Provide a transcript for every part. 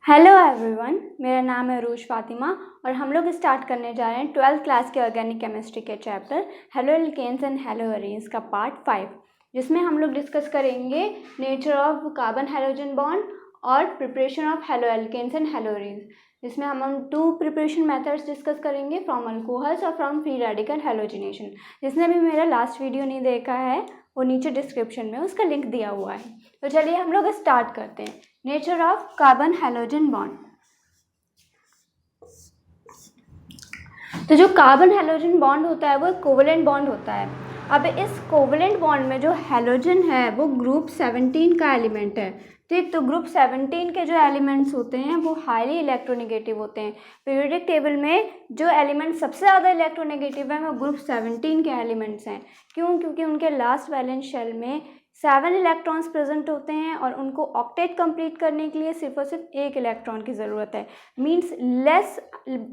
Hello everyone, मेरा नाम है रूश फातिमा और हम लोग स्टार्ट करने जा रहे हैं 12th क्लास के ऑर्गेनिक केमिस्ट्री के chapter haloalkanes and haloarenes का पार्ट 5, जिसमें हम लोग डिस्कस करेंगे nature of carbon hydrogen bond और preparation of haloalkanes and haloarenes, जिसमें हम 2 प्रिपरेशन मेथड्स डिस्कस करेंगे, फ्रॉम अल्कोहल्स और फ्रॉम फ्री रेडिकल हैलोजिनेशन। जिसने भी मेरा लास्ट वीडियो नहीं देखा है वो नीचे डिस्क्रिप्शन में उसका लिंक दिया हुआ है। तो चलिए हम लोग स्टार्ट करते हैं। Nature of carbon halogen bond. तो जो कार्बन हैलोजन बॉन्ड होता है वो कोवलेंट बॉन्ड होता है। अब इस कोवलेंट बॉन्ड में जो हैलोजन है वो ग्रुप 17 का एलिमेंट है। ठीक, तो ग्रुप 17 के जो एलिमेंट्स होते हैं वो हाईली इलेक्ट्रोनेगेटिव होते हैं। पीरियोडिक टेबल में जो एलिमेंट सबसे ज़्यादा इलेक्ट्रोनेगेटिव है वो ग्रुप 17 के एलिमेंट्स हैं। क्यों? क्योंकि उनके लास्ट वैलेंस शेल में 7 इलेक्ट्रॉन्स प्रेजेंट होते हैं और उनको ऑक्टेट कंप्लीट करने के लिए सिर्फ और सिर्फ 1 इलेक्ट्रॉन की ज़रूरत है। Means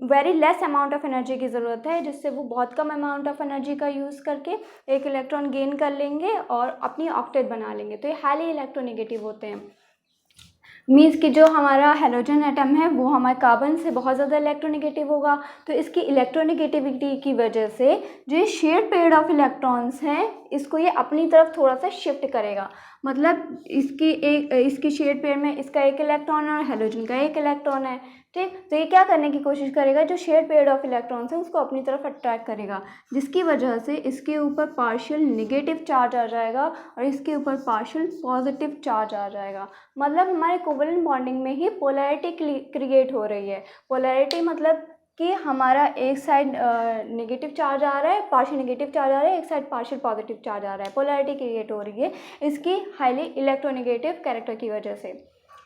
very less amount of energy की ज़रूरत है, जिससे वो बहुत कम अमाउंट ऑफ एनर्जी का यूज़ करके 1 इलेक्ट्रॉन गेन कर लेंगे और अपनी ऑक्टेट बना लेंगे। तो ये हाईली इलेक्ट्रोनेगेटिव होते हैं। मीन्स कि जो हमारा हैलोजन एटम है वो हमारे कार्बन से बहुत ज़्यादा इलेक्ट्रोनेगेटिव होगा। तो इसकी इलेक्ट्रोनेगेटिविटी की वजह से जो ये शेयर्ड पेयर ऑफ इलेक्ट्रॉन्स हैं इसको ये अपनी तरफ थोड़ा सा शिफ्ट करेगा। मतलब इसकी शेयर्ड पेयर में इसका 1 इलेक्ट्रॉन है और हैलोजन का 1 इलेक्ट्रॉन है। ठीक, तो ये क्या करने की कोशिश करेगा, जो शेयर्ड पेयर ऑफ इलेक्ट्रॉन्स है उसको अपनी तरफ अट्रैक्ट करेगा, जिसकी वजह से इसके ऊपर पार्शियल नेगेटिव चार्ज आ जाएगा और इसके ऊपर पार्शियल पॉजिटिव चार्ज आ जाएगा। मतलब हमारे कोवलेंट बॉन्डिंग में ही पोलैरिटी क्रिएट हो रही है। पोलैरिटी मतलब कि हमारा एक साइड नेगेटिव चार्ज आ रहा है, पार्शियल नेगेटिव चार्ज आ रहा है, एक साइड पार्शियल पॉजिटिव चार्ज आ रहा है। पोलैरिटी क्रिएट हो रही है इसकी हाईली इलेक्ट्रोनेगेटिव कैरेक्टर की वजह से।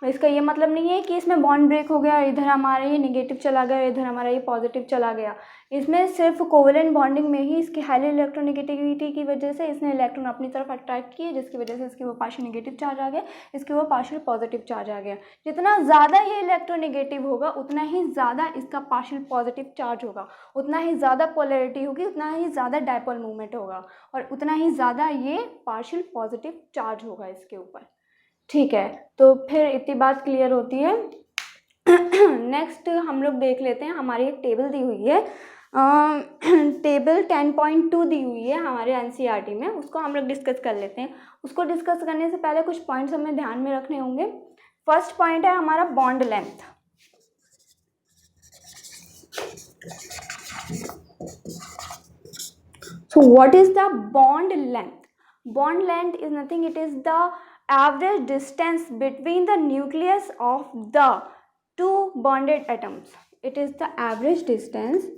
इसका ये मतलब नहीं है कि इसमें बॉन्ड ब्रेक हो गया, इधर हमारा ये नेगेटिव चला गया, इधर हमारा ये पॉजिटिव चला गया। इसमें सिर्फ कोवलेंट बॉन्डिंग में ही इसकी हाईली इलेक्ट्रोनेगेटिविटी की वजह से इसने इलेक्ट्रॉन अपनी तरफ अट्रैक्ट किए, जिसकी वजह से इसके वो पार्शियल नेगेटिव चार्ज आ गया, इसके वो पार्शियल पॉजिटिव चार्ज आ गया। जितना ज़्यादा ये इलेक्ट्रोनेगेटिव होगा उतना ही ज़्यादा इसका पार्शियल पॉजिटिव चार्ज होगा, उतना ही ज़्यादा पोलैरिटी होगी, उतना ही ज़्यादा डायपोल मूवमेंट होगा और उतना ही ज़्यादा ये पार्शियल पॉजिटिव चार्ज होगा इसके ऊपर। ठीक है, तो फिर इतनी बात क्लियर होती है। नेक्स्ट हम लोग देख लेते हैं, हमारी एक टेबल दी हुई है, टेबल 10.2 दी हुई है हमारे एनसीईआरटी में, उसको हम लोग डिस्कस कर लेते हैं। उसको डिस्कस करने से पहले कुछ पॉइंट्स हमें ध्यान में रखने होंगे। फर्स्ट पॉइंट है हमारा bond length. So what is the bond length? Bond length is nothing, it is the average distance between the nucleus of the 2 bonded atoms. It is the average distance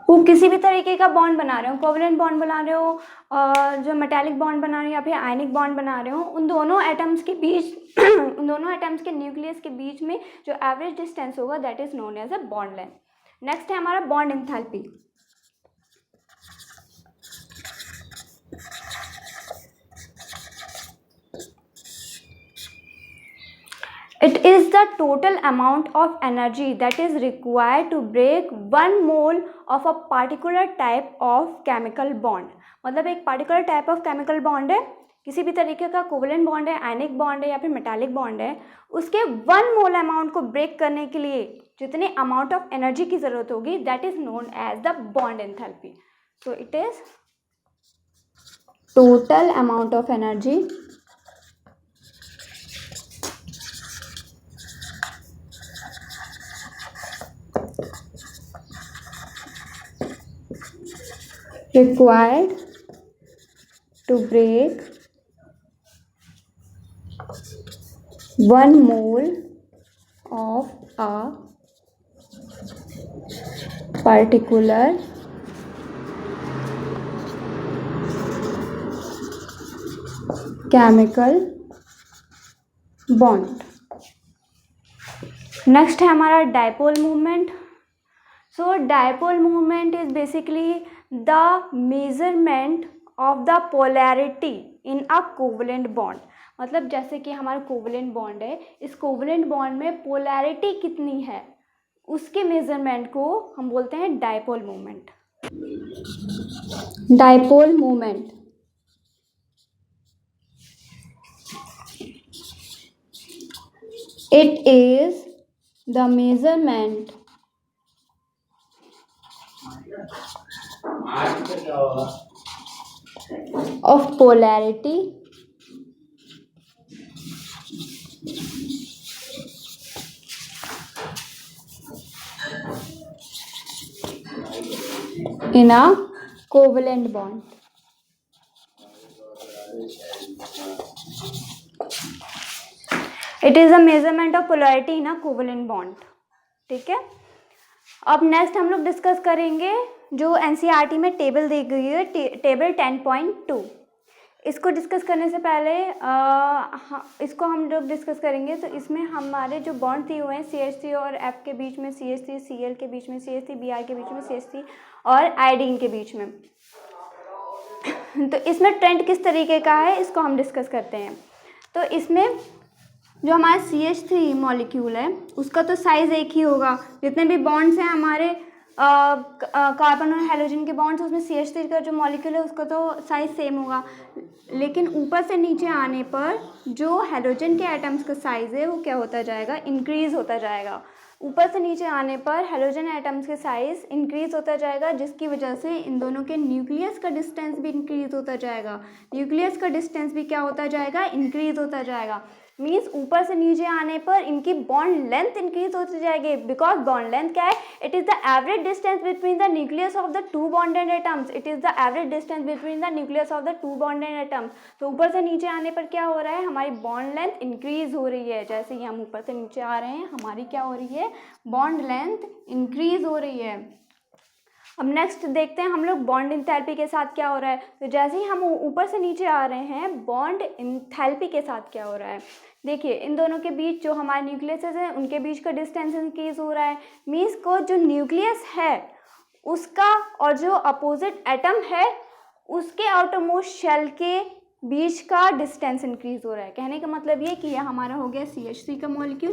वो किसी भी तरीके का bond बना रहे हो, कोवलेंट बॉन्ड बना रहे हो, जो मेटालिक बॉन्ड बना रहे हो या फिर आयनिक बॉन्ड बना रहे हो, उन दोनों एटम्स के बीच उन दोनों एटम्स के न्यूक्लियस के बीच में जो एवरेज डिस्टेंस होगा that is known as a bond length. Next है हमारा bond enthalpy. It is the total amount of energy that is required to break 1 mole of a particular type of chemical bond. मतलब एक particular type of chemical bond है, किसी भी तरीके का covalent bond है, आयनिक बॉन्ड है या फिर मेटालिक बॉन्ड है, उसके 1 मोल अमाउंट को ब्रेक करने के लिए जितने अमाउंट ऑफ एनर्जी की ज़रूरत होगी that is known as the bond enthalpy. So it is total amount of energy required to break 1 mole of a particular chemical bond. Next है हमारा dipole movement. So dipole movement is basically the measurement of the polarity in a covalent bond. मतलब जैसे कि हमारा covalent bond है, इस covalent bond में polarity कितनी है उसके मेजरमेंट को हम बोलते हैं dipole moment. Dipole moment it is the measurement of polarity in a covalent bond। It is a measurement of polarity in a covalent bond. ठीक है, अब नेक्स्ट हम लोग डिस्कस करेंगे जो एनसीईआरटी में टेबल दी गई है, टेबल 10.2। इसको डिस्कस करने से पहले इसको हम लोग डिस्कस करेंगे तो इसमें हमारे जो बॉन्ड दिए हुए हैं CH3 और F के बीच में CH3, Cl के बीच में CH3, Br के बीच में CH3 और आयोडीन के बीच में। तो इसमें ट्रेंड किस तरीके का है इसको हम डिस्कस करते हैं। तो इसमें जो हमारा CH3 मॉलिक्यूल है उसका तो साइज़ एक ही होगा, जितने भी बॉन्ड्स हैं हमारे कार्बन और हेलोजन के बॉन्ड्स, उसमें CH3 का जो मॉलिक्यूल है उसका तो साइज़ सेम होगा। लेकिन ऊपर से नीचे आने पर जो हेलोजन के एटम्स का साइज़ है वो क्या होता जाएगा, इंक्रीज़ होता जाएगा। ऊपर से नीचे आने पर हेलोजन एटम्स के साइज़ इंक्रीज़ होता जाएगा, जिसकी वजह से इन दोनों के न्यूक्लियस का डिस्टेंस भी इंक्रीज़ होता जाएगा। न्यूक्लियस का डिस्टेंस भी क्या होता जाएगा, इंक्रीज़ होता जाएगा। मीन्स ऊपर से नीचे आने पर इनकी बॉन्ड लेंथ इंक्रीज होती जाएगी, बिकॉज बॉन्ड लेंथ क्या है, it is the average distance between the nucleus of the two bonded atoms. It is the average distance between the nucleus of the two bonded atoms. तो ऊपर से नीचे आने पर क्या हो रहा है, हमारी बॉन्ड लेंथ इंक्रीज हो रही है। जैसे ही हम ऊपर से नीचे आ रहे हैं हमारी क्या हो रही है, बॉन्ड लेंथ इंक्रीज हो रही है। अब नेक्स्ट देखते हैं हम लोग बॉन्ड इंथैल्पी के साथ क्या हो रहा है। तो जैसे ही हम ऊपर से नीचे आ रहे हैं बॉन्ड इंथैल्पी के साथ क्या हो रहा है, देखिए इन दोनों के बीच जो हमारे न्यूक्लियस हैं उनके बीच का डिस्टेंस इंक्रीज हो रहा है। मीन्स को जो न्यूक्लियस है उसका और जो अपोजिट एटम है उसके आउटरमोस्ट शेल के बीच का डिस्टेंस इंक्रीज हो रहा है। कहने का मतलब ये कि यह हमारा हो गया CH3 का मॉलिक्यूल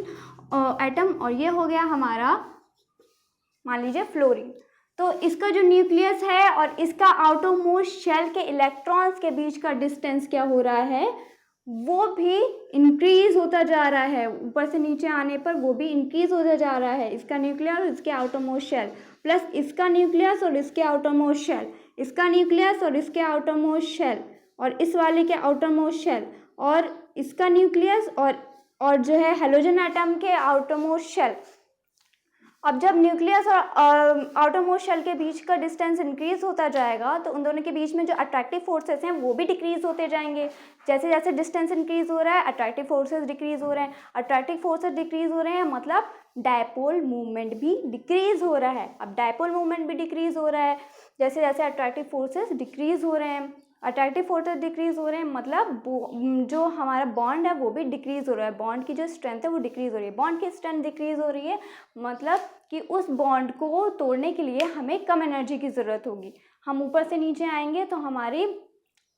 एटम और ये हो गया हमारा मान लीजिए फ्लोरीन। तो इसका जो न्यूक्लियस है और इसका आउटरमोस्ट शेल के इलेक्ट्रॉन्स के बीच का डिस्टेंस क्या हो रहा है, वो भी इंक्रीज होता जा रहा है। ऊपर से नीचे आने पर वो भी इंक्रीज होता जा रहा है। इसका न्यूक्लियस और इसके आउटरमोस्ट शेल प्लस इसका न्यूक्लियस और इसके आउटरमोस्ट शेल, इसका न्यूक्लियस और इसके आउटरमोस्ट शेल और इस वाले के आउटरमोस्ट शेल और इसका न्यूक्लियस और जो है हेलोजन एटम के आउटरमोस्ट शेल। अब जब न्यूक्लियस और आउटरमोस्ट शेल के बीच का डिस्टेंस इंक्रीज होता जाएगा तो उन दोनों के बीच में जो अट्रैक्टिव फोर्सेस हैं वो भी डिक्रीज होते जाएंगे। जैसे जैसे डिस्टेंस इंक्रीज हो रहा है अट्रैक्टिव फोर्सेस डिक्रीज हो रहे हैं, अट्रैक्टिव फोर्सेस डिक्रीज हो रहे हैं मतलब डायपोल मूवमेंट भी डिक्रीज हो रहा है। अब डायपोल मूवमेंट भी डिक्रीज हो रहा है जैसे जैसे अट्रैक्टिव फोर्सेस डिक्रीज हो रहे हैं। अट्रैक्टिव फोर्सेस डिक्रीज हो रहे हैं मतलब जो हमारा बॉन्ड है वो भी डिक्रीज हो रहा है। बॉन्ड की जो स्ट्रेंथ है वो डिक्रीज हो रही है। बॉन्ड की स्ट्रेंथ डिक्रीज हो रही है मतलब कि उस बॉन्ड को तोड़ने के लिए हमें कम एनर्जी की ज़रूरत होगी। हम ऊपर से नीचे आएंगे तो हमारी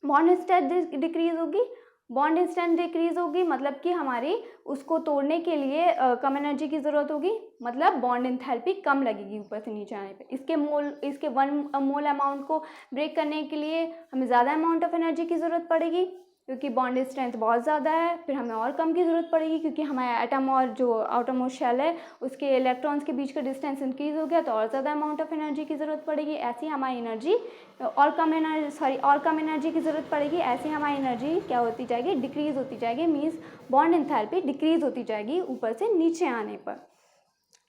बॉन्ड स्ट्रेंथ डिक्रीज होगी। बॉन्ड स्ट्रेंथ डिक्रीज होगी मतलब कि हमारी उसको तोड़ने के लिए कम एनर्जी की ज़रूरत होगी, मतलब बॉन्ड एंथैल्पी कम लगेगी ऊपर से नीचे आने पे। इसके 1 मोल अमाउंट को ब्रेक करने के लिए हमें ज़्यादा अमाउंट ऑफ एनर्जी की ज़रूरत पड़ेगी क्योंकि बॉन्ड स्ट्रेंथ बहुत ज़्यादा है। फिर हमें और कम की ज़रूरत पड़ेगी क्योंकि हमारे एटम और जो आउटरमोस्ट शेल है उसके इलेक्ट्रॉन्स के बीच का डिस्टेंस इंक्रीज हो गया तो और ज़्यादा अमाउंट ऑफ एनर्जी की ज़रूरत पड़ेगी। ऐसी हमारी एनर्जी और कम एनर्जी की ज़रूरत पड़ेगी। ऐसे हमारी एनर्जी क्या होती जाएगी, डिक्रीज होती जाएगी। मीन्स बॉन्ड एंथैल्पी डिक्रीज होती जाएगी ऊपर से नीचे आने पर।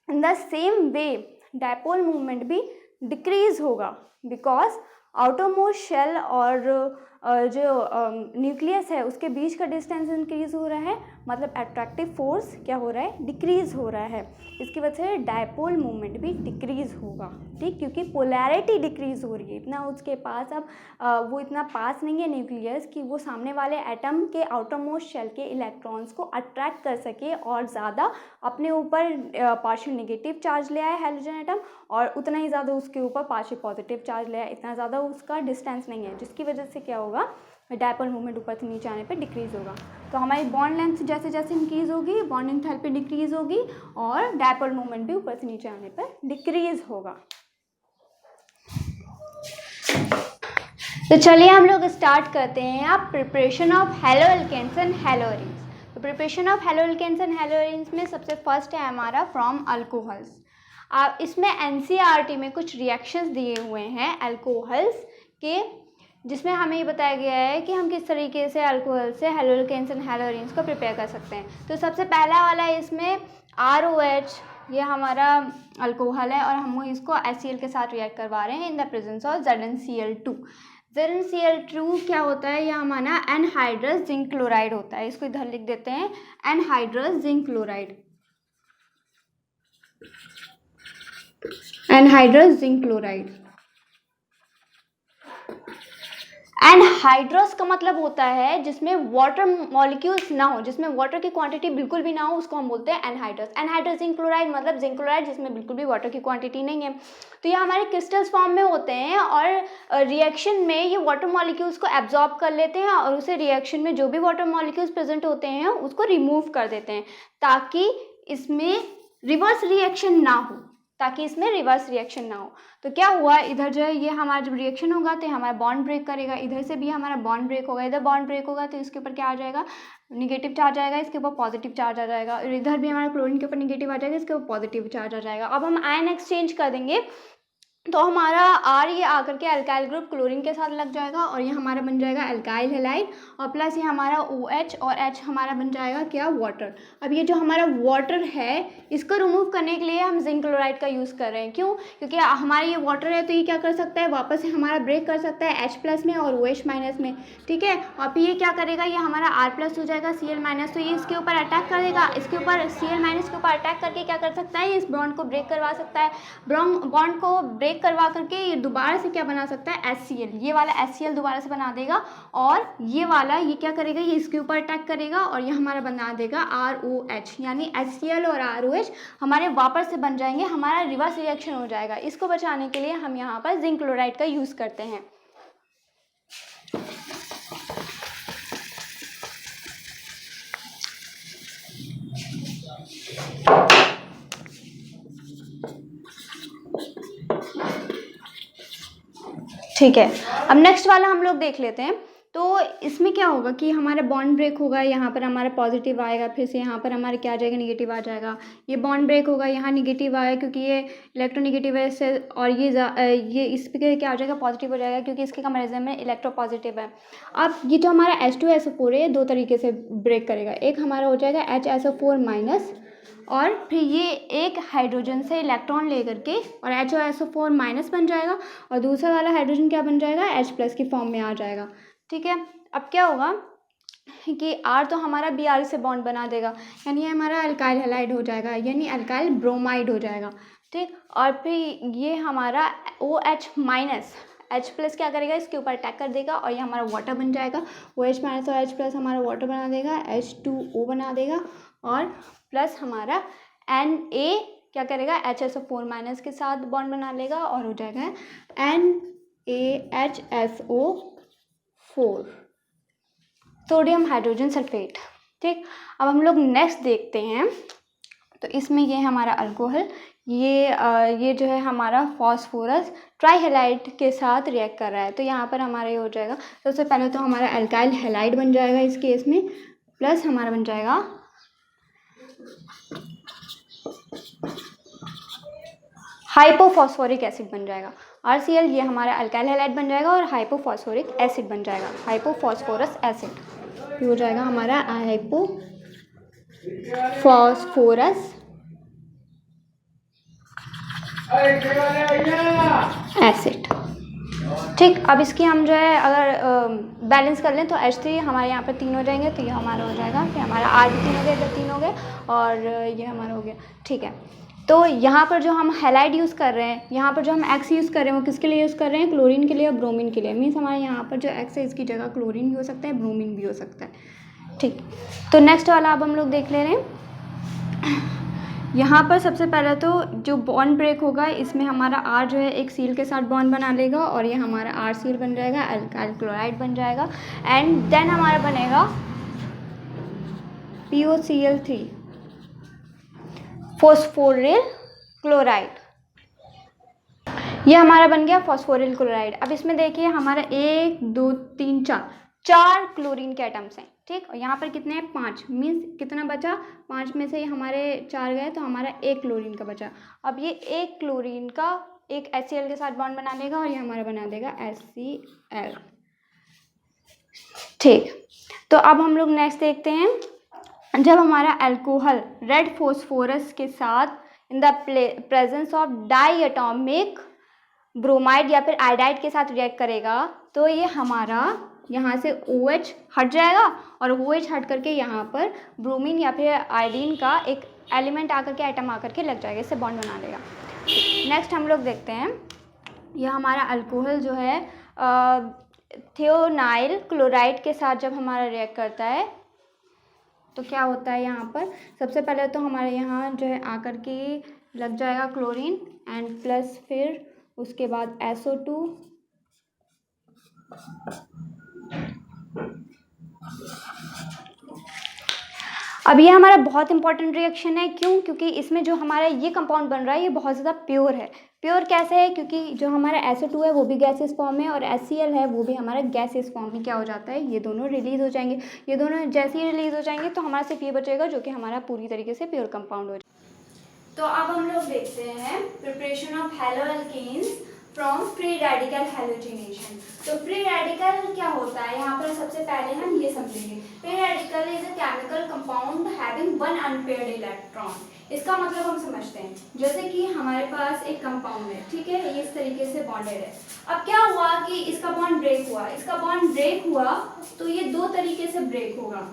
In the same way dipole movement भी डिक्रीज होगा बिकॉज आउटरमोस्ट शेल और जो न्यूक्लियस है उसके बीच का डिस्टेंस इंक्रीज हो रहा है मतलब अट्रैक्टिव फोर्स क्या हो रहा है, डिक्रीज हो रहा है। इसकी वजह से डायपोल मूवमेंट भी डिक्रीज होगा, ठीक, क्योंकि पोलैरिटी डिक्रीज हो रही है। इतना उसके पास अब वो इतना पास नहीं है न्यूक्लियस कि वो सामने वाले एटम के आउटरमोस्ट शेल के इलेक्ट्रॉन्स को अट्रैक्ट कर सके और ज़्यादा अपने ऊपर पार्शियल नेगेटिव चार्ज ले आए हेलोजन एटम और उतना ही ज़्यादा उसके ऊपर पार्शियल पॉजिटिव चार्ज ले आए। इतना ज़्यादा उसका डिस्टेंस नहीं है जिसकी वजह से क्या होगा, डायपोल मोमेंट ऊपर से नीचे आने पे डिक्रीज़ होगा। तो हमारी बॉन्ड लेंथ जैसे जैसे इंक्रीज़ होगी बॉन्ड एंथैल्पी डिक्रीज़ होगी और डायपोल मोमेंट भी ऊपर से नीचे आने पर डिक्रीज़ होगा। तो चलिए हम लोग स्टार्ट करते हैं अब प्रिपरेशन ऑफ हैलोअल्केन्स एंड हैलोअरीन्स। तो प्रिपरेशन ऑफ हैलोअल्केन्स एंड हैलोअरीन्स में सबसे फर्स्ट है हमारा फ्रॉम अल्कोहल्स। आप इसमें एनसीईआरटी में कुछ रिएक्शंस दिए हुए हैं अल्कोहल्स के, जिसमें हमें ये बताया गया है कि हम किस तरीके से अल्कोहल से हैलोअल्केन्स एंड हैलोअरीन्स को प्रिपेयर कर सकते हैं। तो सबसे पहला वाला है इसमें ROH, ये हमारा अल्कोहल है और हम इसको HCl के साथ रिएक्ट करवा रहे हैं इन the presence of ZnCl2। ZnCl2 क्या होता है, यह हमारा एनहाइड्रस जिंक क्लोराइड होता है। इसको इधर लिख देते हैं anhydrous zinc chloride, anhydrous zinc chloride. Anhydrous का मतलब होता है जिसमें वाटर मॉलिक्यूल्स ना हो, जिसमें वाटर की क्वांटिटी बिल्कुल भी ना हो, उसको हम बोलते हैं एनहाइड्रस। एनहाइड्रस जिंक क्लोराइड मतलब जिंक क्लोराइड जिसमें बिल्कुल भी वाटर की क्वांटिटी नहीं है। तो ये हमारे क्रिस्टल्स फॉर्म में होते हैं और रिएक्शन में ये वाटर मॉलिक्यूल्स को एब्जॉर्ब कर लेते हैं और उसे रिएक्शन में जो भी वाटर मॉलिक्यूल्स प्रेजेंट होते हैं उसको रिमूव कर देते हैं ताकि इसमें रिवर्स रिएक्शन ना हो, ताकि इसमें रिवर्स रिएक्शन ना हो। तो क्या हुआ, इधर जो है ये हमारा जब रिएक्शन होगा तो हमारा बॉन्ड ब्रेक करेगा, इधर से भी हमारा बॉन्ड ब्रेक होगा, इधर बॉन्ड ब्रेक होगा तो इसके ऊपर क्या आ जाएगा, निगेटिव चार्ज आएगा, इसके ऊपर पॉजिटिव चार्ज आ जाएगा, और इधर भी हमारा क्लोरीन के ऊपर निगेटिव आ जाएगा, इसके ऊपर पॉजिटिव चार्ज आ जाएगा। अब हम आयन एक्सचेंज कर देंगे तो हमारा R ये आकर के अल्काइल ग्रुप क्लोरीन के साथ लग जाएगा और ये हमारा बन जाएगा अल्काइल हैलाइड, और प्लस ये हमारा OH और H हमारा बन जाएगा क्या, वाटर। अब ये जो हमारा वाटर है इसको रिमूव करने के लिए हम जिंक क्लोराइड का यूज़ कर रहे हैं। क्यों, क्योंकि हमारा ये वाटर है तो ये क्या कर सकता है, वापस से हमारा ब्रेक कर सकता है H+ में और OH- में, ठीक है। और फिर ये क्या करेगा, ये हमारा R+ हो जाएगा Cl-, तो ये इसके ऊपर अटैक करेगा, इसके ऊपर Cl- के ऊपर अटैक करके क्या कर सकता है, इस बॉन्ड को ब्रेक करवा सकता है। बॉन्ड को ब्रेक करवा करके ये दोबारा से क्या बना सकता है, HCl, ये वाला HCl दोबारा से बना देगा, और ये वाला ये क्या करेगा, ये इसके ऊपर अटैक करेगा और ये हमारा बना देगा ROH, यानी HCl और ROH हमारे वापस से बन जाएंगे, हमारा रिवर्स रिएक्शन हो जाएगा। इसको बचाने के लिए हम यहाँ पर जिंक क्लोराइड का यूज़ करते हैं। ठीक है, अब नेक्स्ट वाला हम लोग देख लेते हैं। तो इसमें क्या होगा कि हमारा बॉन्ड ब्रेक होगा, यहाँ पर हमारा पॉजिटिव आएगा, फिर से यहाँ पर हमारे क्या आ जाएगा, निगेटिव आ जाएगा। ये बॉन्ड ब्रेक होगा, यहाँ निगेटिव आया क्योंकि ये इलेक्ट्रोनिगेटिव है इससे, और ये इस पर क्या हो जाएगा, पॉजिटिव हो जाएगा क्योंकि इसके कंपेरिजन में इलेक्ट्रोपॉजिटिव है। अब ये जो हमारा H2SO4 है दो तरीके से ब्रेक करेगा, एक हमारा हो जाएगा HSO4-, और फिर ये एक हाइड्रोजन से इलेक्ट्रॉन ले करके और HOSO4- बन जाएगा, और दूसरा वाला हाइड्रोजन क्या बन जाएगा, H+ की फॉर्म में आ जाएगा, ठीक है। अब क्या होगा कि R तो हमारा Br से बॉन्ड बना देगा, यानी ये हमारा अल्काइल हैलाइड हो जाएगा, यानी अल्काइल ब्रोमाइड हो जाएगा, ठीक। और फिर ये हमारा OH- H+ क्या करेगा, इसके ऊपर अटैक कर देगा और ये हमारा वाटर बन जाएगा। OH- और H+ हमारा वाटर बना देगा, H2O बना देगा, और प्लस हमारा Na क्या करेगा, HSO4- के साथ बॉन्ड बना लेगा और हो जाएगा NaHSO4, सोडियम हाइड्रोजन सल्फेट, ठीक। अब हम लोग नेक्स्ट देखते हैं। तो इसमें ये हमारा अल्कोहल, ये जो है हमारा फॉस्फोरस ट्राईहैलाइड के साथ रिएक्ट कर रहा है। तो यहाँ पर हमारा ये हो जाएगा, सबसे पहले तो हमारा अल्काइल हैलाइड बन जाएगा इस केस में, प्लस हमारा बन जाएगा हाइपोफॉस्फोरिक एसिड बन जाएगा। RCl ये हमारा अल्काइल हैलाइड बन जाएगा और हाइपोफॉस्फोरिक एसिड बन जाएगा, हाइपोफॉस्फोरस एसिड, ये हो जाएगा हमारा हाइपोफॉस्फोरस एसिड, ठीक। अब इसकी हम जो है अगर बैलेंस कर लें तो H3 हमारे यहाँ पर 3 हो जाएंगे, तो ये हमारा हो जाएगा, फिर हमारा R भी 3 हो गया, इधर 3 हो गए, और ये हमारा हो गया, ठीक है। तो यहाँ पर जो हम हैलाइड यूज़ कर रहे हैं, यहाँ पर जो हम X यूज़ कर रहे हैं वो किसके लिए यूज़ कर रहे हैं, क्लोरीन के लिए और ब्रोमीन के लिए। मीन्स हमारे यहाँ पर जो X है इसकी जगह क्लोरीन भी हो सकता है, ब्रोमीन भी हो सकता है, ठीक। तो नेक्स्ट वाला अब हम लोग देख ले रहे हैं। यहाँ पर सबसे पहले तो जो बॉन्ड ब्रेक होगा इसमें हमारा आर जो है एक सील के साथ बॉन्ड बना लेगा और ये हमारा आर सील बन जाएगा, अल्काइल क्लोराइड बन जाएगा एंड देन हमारा बनेगा POCl3 फॉस्फोरिल क्लोराइड। ये हमारा बन गया फॉस्फोरिल क्लोराइड। अब इसमें देखिए हमारा 1 2 3 4 क्लोरीन के एटम्स हैं, ठीक। और यहाँ पर कितने हैं 5, मीन्स कितना बचा 5 में से हमारे 4 गए तो हमारा 1 क्लोरीन का बचा। अब ये 1 क्लोरीन का एक HCl के साथ बॉन्ड बना लेगा और ये हमारा बना देगा HCl, ठीक। तो अब हम लोग नेक्स्ट देखते हैं, जब हमारा अल्कोहल रेड फॉस्फोरस के साथ in the presence of diatomic bromide या फिर आयोडाइड के साथ रिएक्ट करेगा तो ये हमारा यहाँ से OH हट जाएगा और OH हट करके यहाँ पर ब्रोमीन या फिर आयोडीन का एक एलिमेंट आकर के एटम आकर के लग जाएगा, इससे बॉन्ड बना लेगा। नेक्स्ट हम लोग देखते हैं, यह हमारा अल्कोहल जो है थियोनाइल क्लोराइड के साथ जब हमारा रिएक्ट करता है तो क्या होता है, यहाँ पर सबसे पहले तो हमारे यहाँ जो है आकर के लग जाएगा क्लोरीन एंड प्लस फिर उसके बाद SO2 अब ये हमारा बहुत इंपॉर्टेंट रिएक्शन है। क्यों? क्योंकि इसमें जो हमारा ये कंपाउंड बन रहा है ये बहुत ज़्यादा प्योर है। प्योर कैसे है? क्योंकि जो हमारा SO2 है वो भी गैसेस फॉर्म में और HCl है वो भी हमारा गैसेस फॉर्म में क्या हो जाता है, ये दोनों रिलीज हो जाएंगे। ये दोनों जैसे ही रिलीज हो जाएंगे तो हमारा सिर्फ ये बचेगा जो कि हमारा पूरी तरीके से प्योर कंपाउंड हो जाएगा। तो अब हम लोग देखते हैं preparation of haloalkanes from free radical halogenation. तो फ्री रेडिकल क्या होता है, यहाँ पर सबसे पहले हम ये समझेंगे। Free radical is a chemical compound having one unpaired electron. इसका मतलब हम समझते हैं, जैसे कि हमारे पास एक कंपाउंड है, ठीक है, ये इस तरीके से बॉन्डेड है। अब क्या हुआ कि इसका बॉन्ड ब्रेक हुआ, इसका बॉन्ड ब्रेक हुआ तो ये दो तरीके से ब्रेक होगा।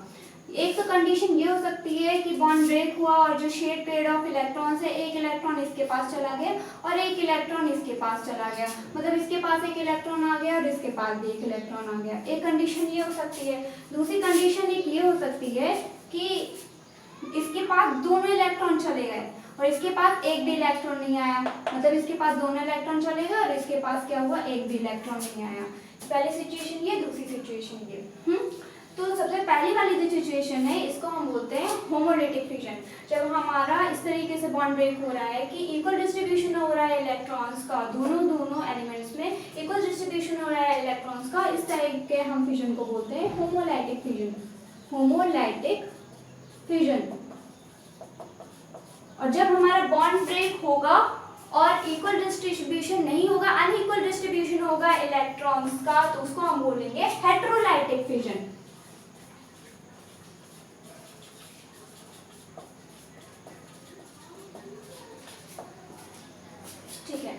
एक तो कंडीशन ये हो सकती है कि बॉन्ड ब्रेक हुआ और जो शेयर पेयर ऑफ इलेक्ट्रॉन्स है, एक इलेक्ट्रॉन इसके पास चला गया और एक इलेक्ट्रॉन इसके पास चला गया, मतलब इसके पास एक इलेक्ट्रॉन आ गया और इसके पास भी एक इलेक्ट्रॉन आ गया। एक कंडीशन ये हो सकती है। दूसरी कंडीशन एक ये हो सकती है कि इसके पास दोनों इलेक्ट्रॉन चले गए और इसके पास एक भी इलेक्ट्रॉन नहीं आया, मतलब इसके पास दोनों इलेक्ट्रॉन चले गए और इसके पास क्या हुआ, एक भी इलेक्ट्रॉन नहीं आया। पहली सिचुएशन ये, दूसरी सिचुएशन ये। तो सबसे पहली वाली जो सिचुएशन है इसको हम बोलते हैं होमोलिटिक फिजन। जब हमारा इस तरीके से बॉन्ड ब्रेक हो रहा है कि इक्वल डिस्ट्रीब्यूशन हो रहा है इलेक्ट्रॉन्स का, दोनों एलिमेंट्स में इक्वल डिस्ट्रीब्यूशन हो रहा है इलेक्ट्रॉन्स का, इस तरह के हम फिजन को बोलते हैं होमोलाइटिक फिजन। Homolytic fission. और जब हमारा बॉन्ड ब्रेक होगा और इक्वल डिस्ट्रीब्यूशन नहीं होगा, अनइक्वल डिस्ट्रीब्यूशन होगा इलेक्ट्रॉन्स का, तो उसको हम बोलेंगे हेटेरोलाइटिक फिजन। ठीक है,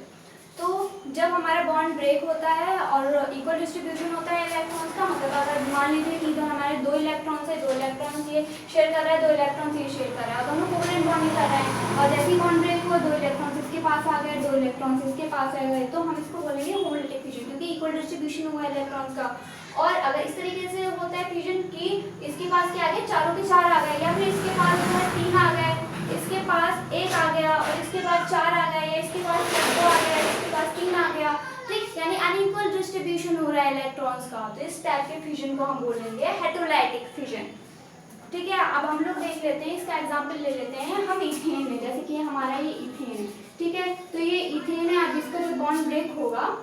तो जब हमारा बॉन्ड ब्रेक होता है और इक्वल डिस्ट्रीब्यूशन होता है इलेक्ट्रॉन्स का, मतलब अगर मान लीजिए कि इधर हमारे दो इलेक्ट्रॉन्स है, दो इलेक्ट्रॉन्स ये शेयर कर रहा है, दो इलेक्ट्रॉन्स ये शेयर कर रहा है, दोनों कोवलेंट बॉन्डिंग कर रहे हैं और जैसे ही बॉन्ड ब्रेक हुआ दो इलेक्ट्रॉन्स इसके पास आ गए, दो इलेक्ट्रॉन्स इसके पास आ गए, तो हम इसको बोलेंगे होमोलिटिक फिजन, क्योंकि इक्वल डिस्ट्रीब्यूशन हुआ है इलेक्ट्रॉन्स का। और अगर इस तरीके से होता है फिजन की इसके पास क्या आ गया, चारों के चार आ गए, या फिर इसके पास जो है तीन आ गए, इसके पास एक आ गया और इसके बाद चार आ गए, या इसके पास दो आ गया, इसके पास तीन आ गया, ठीक, यानी अनइक्वल डिस्ट्रीब्यूशन हो रहा है इलेक्ट्रॉन्स का, तो इस टाइप के फिजन को हम बोलेंगे हेटेरोलाइटिक फिजन। ठीक है, अब हम लोग देख लेते हैं, इसका एग्जांपल ले लेते हैं हम इथेन में। जैसे कि हमारा ये इथेन है, ठीक है, तो ये इथेन है। अब इसका जो बॉन्ड ब्रेक होगा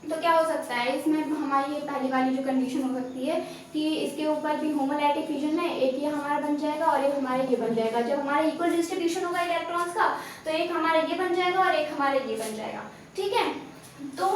तो क्या हो सकता है, इसमें हमारी ये पहली वाली जो कंडीशन हो सकती है कि इसके ऊपर भी होमोलाइटिक फिजन है, एक ये हमारा बन जाएगा और एक हमारा ये बन जाएगा। जब हमारा इक्वल डिस्ट्रीब्यूशन होगा इलेक्ट्रॉन्स का तो एक हमारा ये बन जाएगा और एक हमारा ये बन जाएगा, ठीक है। तो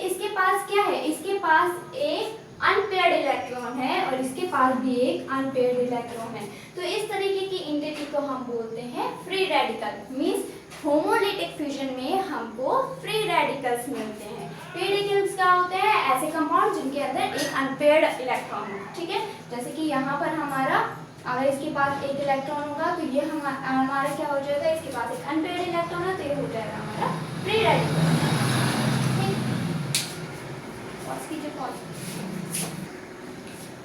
इसके पास क्या है, इसके पास एक अनपेयर्ड इलेक्ट्रॉन है और इसके पास भी एक अनपेयर्ड इलेक्ट्रॉन है। तो इस तरीके की एंटिटी को हम बोलते हैं free radical. Means homolytic fission में हमको फ्री रेडिकल्स मिलते हैं। फ्री रेडिकल्स क्या होते हैं, ऐसे कंपाउंड जिनके अंदर एक अनपेयर्ड इलेक्ट्रॉन हो, ठीक है। जैसे कि यहाँ पर हमारा अगर इसके पास एक इलेक्ट्रॉन होगा तो ये हमारा क्या हो जाएगा, इसके पास एक अनपेयर्ड इलेक्ट्रॉन है तो ये हो जाएगा हमारा फ्री रेडिकल।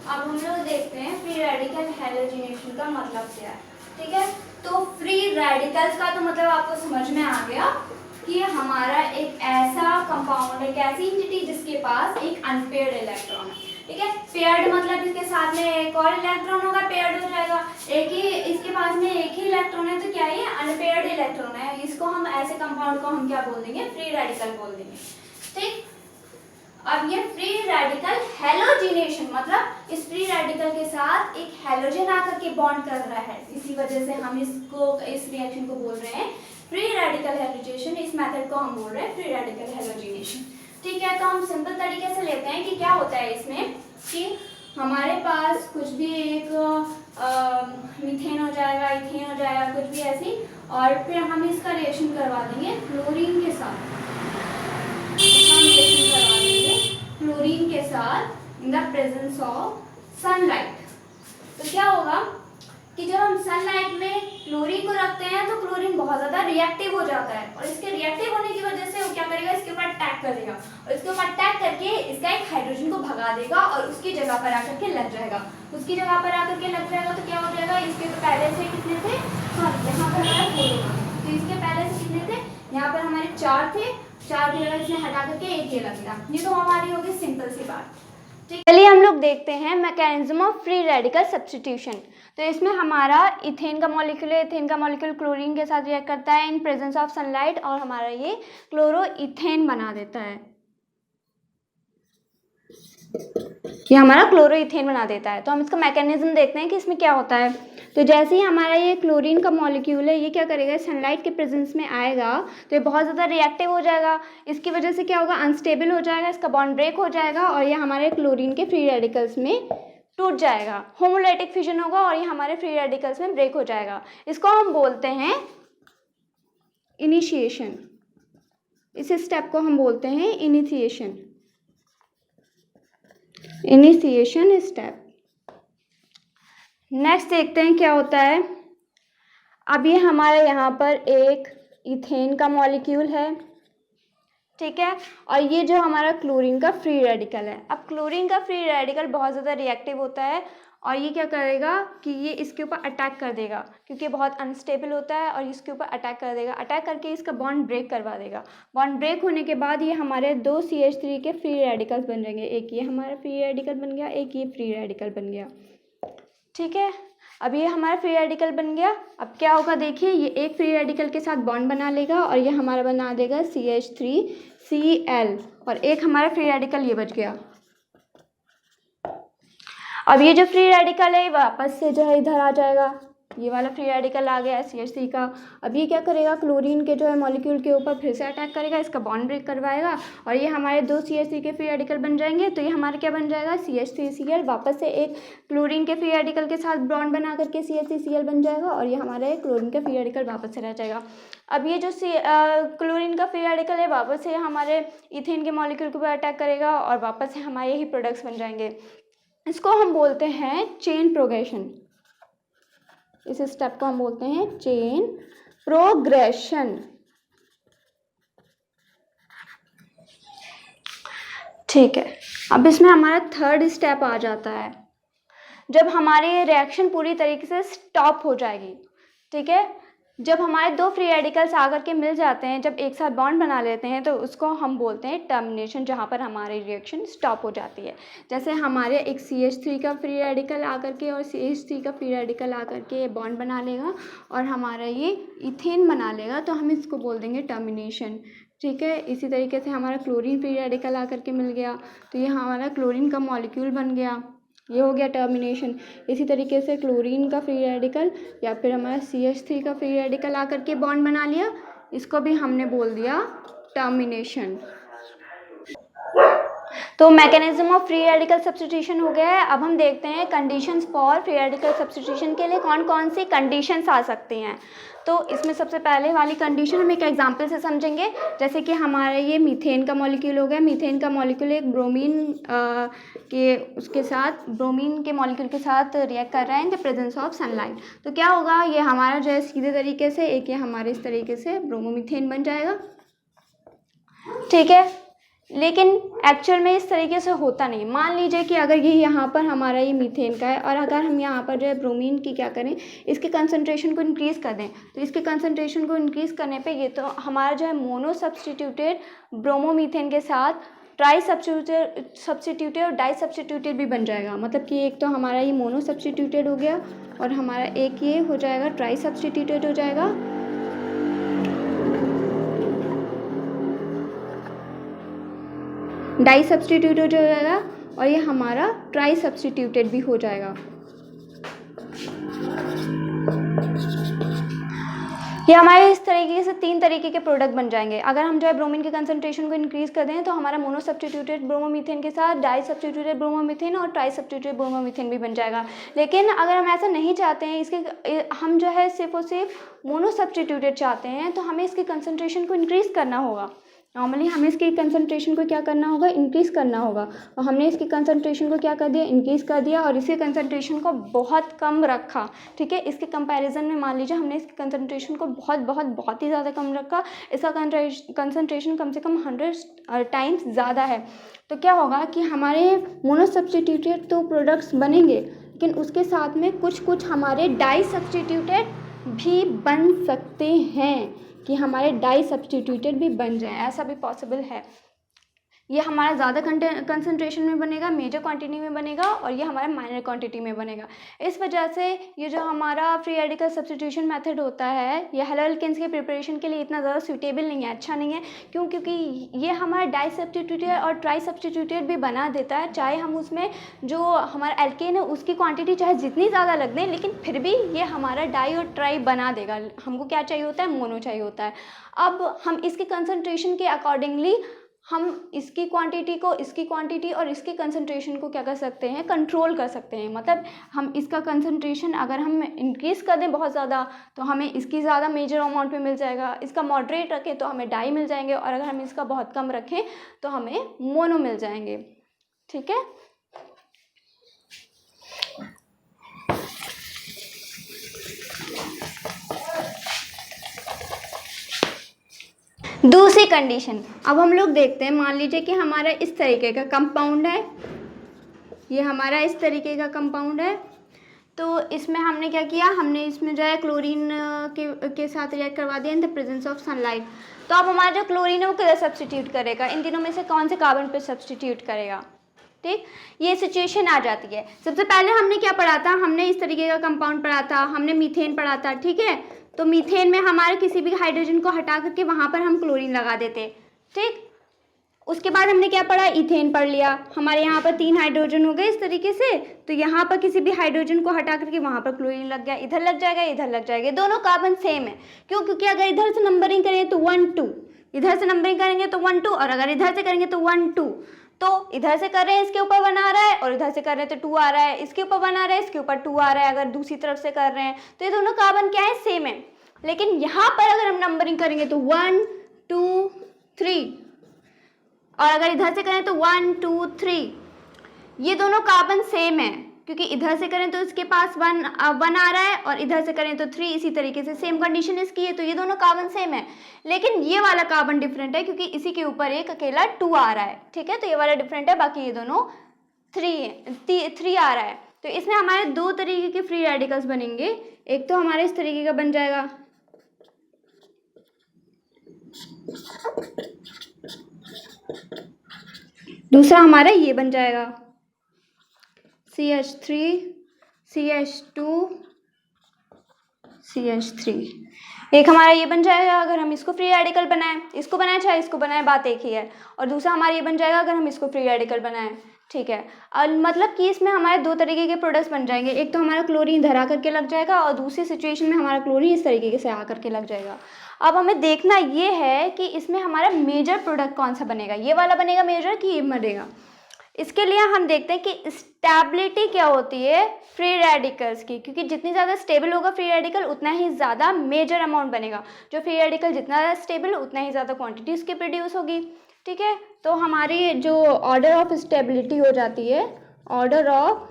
अब हम लोग देखते हैं फ्री रेडिकल हैलोजिनेशन का मतलब क्या है, ठीक है। तो फ्री रेडिकल्स का तो मतलब आपको समझ में आ गया कि हमारा एक ऐसा कंपाउंड, एक ऐसी एंटिटी जिसके पास एक अनपेयर्ड इलेक्ट्रॉन है। ठीक है, पेयर्ड मतलब इसके साथ में एक और इलेक्ट्रॉन होगा, पेयर्ड हो जाएगा। एक ही इसके पास में एक ही इलेक्ट्रॉन है तो क्या है, अनपेयर्ड इलेक्ट्रॉन है। इसको हम ऐसे कंपाउंड को हम क्या बोल देंगे, फ्री रेडिकल बोल देंगे। ठीक, अब ये फ्री रेडिकल हैलोजिनेशन मतलब इस फ्री रेडिकल के साथ एक हैलोजन आकर के बॉन्ड कर रहा है, इसी वजह से हम इसको, इस रिएक्शन को बोल रहे हैं फ्री रेडिकल हैलोजिनेशन। इस मेथड को हम बोल रहे हैं फ्री रेडिकल हैलोजिनेशन। ठीक है, तो हम सिंपल तरीके से लेते हैं कि क्या होता है इसमें, कि हमारे पास कुछ भी एक मीथेन हो जाएगा, इथेन हो जाएगा, कुछ भी ऐसी, और फिर हम इसका रिएक्शन करवा देंगे क्लोरीन के साथ। हम रिएक्शन करवा देंगे क्लोरीन के साथ in the presence of sunlight. तो क्या होगा कि जब हम सनलाइट में क्लोरीन को रखते हैं तो क्लोरीन बहुत ज़्यादा रिएक्टिव हो जाता है, और इसके रिएक्टिव होने की वजह से वो क्या करेगा, इसके ऊपर अटैक करेगा, और इसके ऊपर अटैक करके इसका एक हाइड्रोजन को भगा देगा और उसकी जगह पर आकर के लग जाएगा। उसकी जगह पर आकर के लग जाएगा तो क्या हो जाएगा, इसके तो पहले से कितने थे, यहाँ पर हमारा 4 तो इसके पहले से कितने थे, यहाँ पर हमारे 4 थे, 4 की जगह इसने हटा करके एक ये लग गया। ये तो हमारी होगी सिंपल सी बात। चलिए हम लोग देखते हैं mechanism of free radical substitution. तो इसमें हमारा इथेन का मॉलिक्यूल है, इथेन का मॉलिक्यूल क्लोरीन के साथ रिएक्ट करता है इन प्रेजेंस ऑफ सनलाइट, और हमारा ये क्लोरो इथेन बना देता है, ये हमारा क्लोरो इथेन बना देता है। तो हम इसका मैकेनिज्म देखते हैं कि इसमें क्या होता है। तो जैसे ही हमारा ये क्लोरीन का मॉलिक्यूल है, ये क्या करेगा, सनलाइट के प्रेजेंस में आएगा तो ये बहुत ज़्यादा रिएक्टिव हो जाएगा। इसकी वजह से क्या होगा, अनस्टेबल हो जाएगा, इसका बॉन्ड ब्रेक हो जाएगा और ये हमारे क्लोरीन के फ्री रेडिकल्स में टूट जाएगा, होमोलाइटिक फिजन होगा और ये हमारे फ्री रेडिकल्स में ब्रेक हो जाएगा। इसको हम बोलते हैं इनिशिएशन। इस स्टेप को हम बोलते हैं इनिशिएशन, इनिशिएशन स्टेप। नेक्स्ट देखते हैं क्या होता है। अब ये हमारे यहाँ पर एक इथेन का मॉलिक्यूल है, ठीक है, और ये जो हमारा क्लोरीन का फ्री रेडिकल है। अब क्लोरीन का फ्री रेडिकल बहुत ज़्यादा रिएक्टिव होता है और ये क्या करेगा कि ये इसके ऊपर अटैक कर देगा, क्योंकि बहुत अनस्टेबल होता है, और इसके ऊपर अटैक कर देगा, अटैक करके इसका बॉन्ड ब्रेक करवा देगा। बॉन्ड ब्रेक होने के बाद ये हमारे 2 CH3 के फ्री रेडिकल्स बन जाएंगे, एक ये हमारा फ्री रेडिकल बन गया, एक ये फ्री रेडिकल बन गया। ठीक है, अब ये हमारा फ्री रेडिकल बन गया। अब क्या होगा देखिए, ये एक फ्री रेडिकल के साथ बॉन्ड बना लेगा और ये हमारा बना देगा CH3Cl, और एक हमारा फ्री रेडिकल ये बच गया। अब ये जो फ्री रेडिकल है वापस से जो है इधर आ जाएगा, ये वाला फ्री रेडिकल आ गया CH3 का। अब ये क्या करेगा, क्लोरीन के जो है मॉलिक्यूल के ऊपर फिर से अटैक करेगा, इसका बॉन्ड ब्रेक करवाएगा और ये हमारे 2 CH3 के फ्री रेडिकल बन जाएंगे। तो ये हमारे क्या बन जाएगा, CH3Cl, वापस से एक क्लोरीन के फ्री रेडिकल के साथ बॉन्ड बना करके CH3Cl बन जाएगा और ये हमारे क्लोरीन का फ्री रेडिकल वापस से रह जाएगा। अब ये जो क्लोरीन का फ्री रेडिकल है वापस से हमारे इथेन के मॉलिक्यूल के ऊपर अटैक करेगा और वापस से हमारे ही प्रोडक्ट्स बन जाएंगे। इसको हम बोलते हैं चेन प्रोग्रेशन। इस स्टेप को हम बोलते हैं चेन प्रोग्रेशन। ठीक है, अब इसमें हमारा 3rd स्टेप आ जाता है, जब हमारी रिएक्शन पूरी तरीके से स्टॉप हो जाएगी। ठीक है, जब हमारे 2 फ्री रेडिकल्स आकर के मिल जाते हैं, जब एक साथ बॉन्ड बना लेते हैं, तो उसको हम बोलते हैं टर्मिनेशन, जहाँ पर हमारी रिएक्शन स्टॉप हो जाती है। जैसे हमारे एक CH3 का फ्री रेडिकल आकर के और CH3 का फ्री रेडिकल आकर के बॉन्ड बना लेगा और हमारा ये इथेन बना लेगा, तो हम इसको बोल देंगे टर्मिनेशन। ठीक है, इसी तरीके से हमारा क्लोरीन फ्री रेडिकल आकर के मिल गया तो ये हमारा क्लोरीन का मॉलिक्यूल बन गया, ये हो गया टर्मिनेशन। इसी तरीके से क्लोरीन का फ्री रेडिकल या फिर हमारा CH3 का फ्री रेडिकल आकर के बॉन्ड बना लिया, इसको भी हमने बोल दिया टर्मिनेशन। तो mechanism of free radical substitution हो गया है। अब हम देखते हैं conditions for free radical substitution के लिए कौन कौन सी कंडीशंस आ सकती हैं। तो इसमें सबसे पहले वाली कंडीशन हम एक एग्जांपल से समझेंगे। जैसे कि हमारा ये मीथेन का मॉलिक्यूल हो गया, मीथेन का मॉलिक्यूल एक ब्रोमीन उसके साथ ब्रोमीन के मॉलिक्यूल के साथ रिएक्ट कर रहा है इन द प्रेजेंस ऑफ सनलाइट। तो क्या होगा, ये हमारा जो है सीधे तरीके से एक ये हमारे इस तरीके से ब्रोमोमीथेन बन जाएगा। ठीक है, लेकिन एक्चुअल में इस तरीके से होता नहीं। मान लीजिए कि अगर ये यहाँ पर हमारा ये मीथेन का है और अगर हम यहाँ पर जो है ब्रोमीन की क्या करें, इसके कंसंट्रेशन को इंक्रीज़ कर दें, तो इसके कंसंट्रेशन को इंक्रीज़ करने पे ये तो हमारा जो है मोनो सब्सटीट्यूटेड ब्रोमोमीथेन के साथ ट्राई सब्सटीट्यूटेड और डाई सब्सटीट्यूटेड भी बन जाएगा। मतलब कि एक तो हमारा ये मोनो सब्सटीट्यूटेड हो गया और हमारा एक ये हो जाएगा ट्राई सब्सटीट्यूटेड हो जाएगा। डाई सब्सटीट्यूटेड हो जाएगा और ये हमारा ट्राई सब्सटीट्यूटेड भी हो जाएगा। ये हमारे इस तरीके से 3 तरीके के प्रोडक्ट बन जाएंगे। अगर हम जो है ब्रोमीन के कंसंट्रेशन को इंक्रीज़ कर दें तो हमारा मोनो सब्सटीट्यूटेड ब्रोमोमीथेन के साथ डाई सब्सटीट्यूटेड ब्रोमोमीथेन और ट्राई सब्सटीट्यूटेड ब्रोमोमीथेन भी बन जाएगा। लेकिन अगर हम ऐसा नहीं चाहते हैं, इसके हम जो है सिर्फ और सिर्फ मोनो सब्सटीट्यूटेड चाहते हैं, तो हमें इसके कंसंट्रेशन को इंक्रीज़ करना होगा। नॉर्मली हमें इसकी कंसंट्रेशन को क्या करना होगा, इंक्रीज़ करना होगा। और हमने इसकी कंसंट्रेशन को क्या कर दिया, इंक्रीज़ कर दिया और इसके कंसंट्रेशन को बहुत कम रखा। ठीक है, इसके कंपैरिजन में मान लीजिए हमने इसकी कंसंट्रेशन को बहुत ही ज़्यादा कम रखा। इसका कंसंट्रेशन कम से कम 100 टाइम्स ज़्यादा है। तो क्या होगा कि हमारे मोनो सब्सटीट्यूटेड तो प्रोडक्ट्स बनेंगे, लेकिन उसके साथ में कुछ हमारे डाई सब्सटीट्यूटेड भी बन सकते हैं, कि हमारे डाई सब्सटीट्यूटेड भी बन जाए, ऐसा भी पॉसिबल है। ये हमारा ज़्यादा कंसंट्रेशन में बनेगा, मेजर क्वांटिटी में बनेगा और ये हमारा माइनर क्वांटिटी में बनेगा। इस वजह से ये जो हमारा फ्री रेडिकल सब्स्टिट्यूशन मेथड होता है, ये हेलो एल्केन्स के प्रिपरेशन के लिए इतना ज़्यादा सूटेबल नहीं है, अच्छा नहीं है। क्यों? क्योंकि ये हमारा डाई सब्स्टिट्यूटेड और ट्राई सब्स्टिट्यूटेड भी बना देता है। चाहे हम उसमें जो हमारा एल्केन है उसकी क्वान्टिटी चाहे जितनी ज़्यादा लग दें, लेकिन फिर भी ये हमारा डाई और ट्राई बना देगा। हमको क्या चाहिए होता है, मोनो चाहिए होता है। अब हम इसके कंसंट्रेशन के अकॉर्डिंगली हम इसकी क्वांटिटी को, इसकी क्वांटिटी और इसकी कंसंट्रेशन को क्या कर सकते हैं, कंट्रोल कर सकते हैं। मतलब हम इसका कंसंट्रेशन अगर हम इंक्रीज़ कर दें बहुत ज़्यादा तो हमें इसकी ज़्यादा मेजर अमाउंट में मिल जाएगा, इसका मॉडरेट रखें तो हमें डाई मिल जाएंगे, और अगर हम इसका बहुत कम रखें तो हमें मोनो मिल जाएंगे। ठीक है, दूसरी कंडीशन अब हम लोग देखते हैं। मान लीजिए कि हमारा इस तरीके का कंपाउंड है, ये हमारा इस तरीके का कंपाउंड है। तो इसमें हमने क्या किया, हमने इसमें जो है क्लोरीन के साथ रिएक्ट करवा दिया इन द प्रेजेंस ऑफ सनलाइट। तो अब हमारा जो क्लोरीन है वो किधर सब्स्टिट्यूट करेगा, इन तीनों में से कौन से कार्बन पे सब्स्टिट्यूट करेगा। ठीक, ये सिचुएशन आ जाती है। सबसे पहले हमने क्या पढ़ा था, हमने इस तरीके का कंपाउंड पढ़ा था, हमने मीथेन पढ़ा था। ठीक है, तो मीथेन में हमारे किसी भी हाइड्रोजन को हटा करके वहाँ पर हम क्लोरीन लगा देते। ठीक, उसके बाद हमने क्या पढ़ा, इथेन पढ़ लिया। हमारे यहाँ पर 3 हाइड्रोजन हो गए इस तरीके से, तो यहाँ पर किसी भी हाइड्रोजन को हटा करके वहाँ पर क्लोरीन लग गया, इधर लग जाएगा, इधर लग जाएगा। दोनों कार्बन सेम है। क्यों? क्योंकि अगर इधर से नंबरिंग करें तो 1 2, इधर से नंबरिंग करेंगे तो 1 2, और अगर इधर से करेंगे तो 1 2। तो इधर से कर रहे हैं इसके ऊपर 1 आ रहा है, और इधर से कर रहे हैं तो 2 आ रहा है, इसके ऊपर 1 आ रहा है, इसके ऊपर 2 आ रहा है। अगर दूसरी तरफ से कर रहे हैं तो ये दोनों कार्बन क्या है, सेम है। लेकिन यहाँ पर अगर हम नंबरिंग करेंगे तो 1 2 3, और अगर इधर से करें तो 1 2 3, ये दोनों कार्बन सेम है। क्योंकि इधर से करें तो इसके पास 1 आ रहा है, और इधर से करें तो 3, इसी तरीके से सेम कंडीशन इसकी है। तो ये दोनों कार्बन सेम है, लेकिन ये वाला कार्बन डिफरेंट है क्योंकि इसी के ऊपर एक अकेला 2 आ रहा है। ठीक है, तो ये वाला डिफरेंट है, बाकी ये दोनों 3 आ रहा है। तो इसमें हमारे 2 तरीके के फ्री रेडिकल्स बनेंगे। एक तो हमारे इस तरीके का बन जाएगा, दूसरा हमारा ये बन जाएगा CH3 CH2 CH3। एक हमारा ये बन जाएगा अगर हम इसको फ्री रेडिकल बनाएं, इसको बनाएं चाहे इसको बनाएं, बात एक ही है। और दूसरा हमारा ये बन जाएगा अगर हम इसको फ्री रेडिकल बनाएं। ठीक है, और मतलब कि इसमें हमारे 2 तरीके के प्रोडक्ट्स बन जाएंगे। एक तो हमारा क्लोरीन धरा करके लग जाएगा, और दूसरी सिचुएशन में हमारा क्लोरीन इस तरीके से आ करके लग जाएगा। अब हमें देखना ये है कि इसमें हमारा मेजर प्रोडक्ट कौन सा बनेगा, ये वाला बनेगा मेजर कि ये बनेगा। इसके लिए हम देखते हैं कि स्टेबिलिटी क्या होती है फ्री रेडिकल्स की, क्योंकि जितनी ज़्यादा स्टेबल होगा फ्री रेडिकल उतना ही ज़्यादा मेजर अमाउंट बनेगा। जो फ्री रेडिकल जितना ज़्यादा स्टेबल उतना ही ज़्यादा क्वांटिटी उसकी प्रोड्यूस होगी। ठीक है, तो हमारी जो ऑर्डर ऑफ स्टेबिलिटी हो जाती है, order of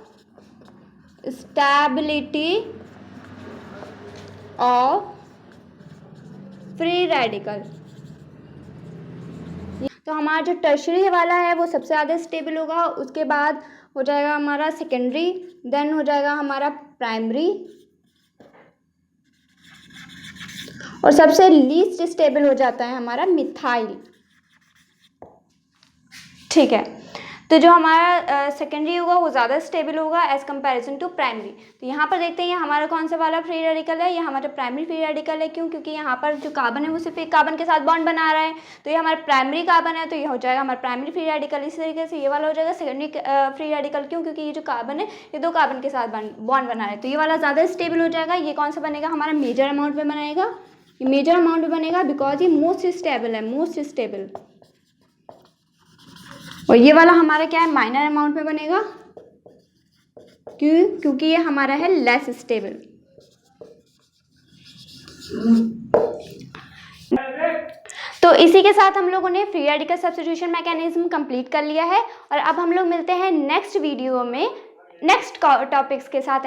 stability of free radical. तो हमारा जो टर्शरी वाला है वो सबसे ज़्यादा स्टेबल होगा, उसके बाद हो जाएगा हमारा सेकेंडरी, देन हो जाएगा हमारा प्राइमरी, और सबसे लीस्ट स्टेबल हो जाता है हमारा मिथाइल। ठीक है, तो जो हमारा सेकेंडरी होगा वो ज़्यादा स्टेबल होगा एज कंपैरिजन टू प्राइमरी। तो यहाँ पर देखते हैं ये हमारा कौन सा वाला फ्री रेडिकल है, ये हमारा प्राइमरी फ्री रेडिकल है। क्यों? क्योंकि यहाँ पर जो कार्बन है वो सिर्फ एक कार्बन के साथ बॉन्ड बना रहा है, तो ये हमारा प्राइमरी कार्बन है, तो ये हो जाएगा हमारा प्राइमरी फ्री रेडिकल। इसी तरीके से ये वाला हो जाएगा सेकेंडरी फ्री रेडिकल। क्यों? क्योंकि ये जो कार्बन है ये दो कार्बन के साथ बॉन्ड बना रहा है, तो ये वाला ज़्यादा स्टेबल हो जाएगा। ये कौन सा बनेगा? हमारा मेजर अमाउंट में बनेगा, ये मेजर अमाउंट में बनेगा बिकॉज ये मोस्ट स्टेबल है, मोस्ट स्टेबल। और ये वाला हमारा क्या है? माइनर अमाउंट में बनेगा। क्यों? क्योंकि ये हमारा है लेस स्टेबल। तो इसी के साथ हम लोगों ने free radical substitution mechanism complete कर लिया है, और अब हम लोग मिलते हैं नेक्स्ट वीडियो में नेक्स्ट टॉपिक्स के साथ।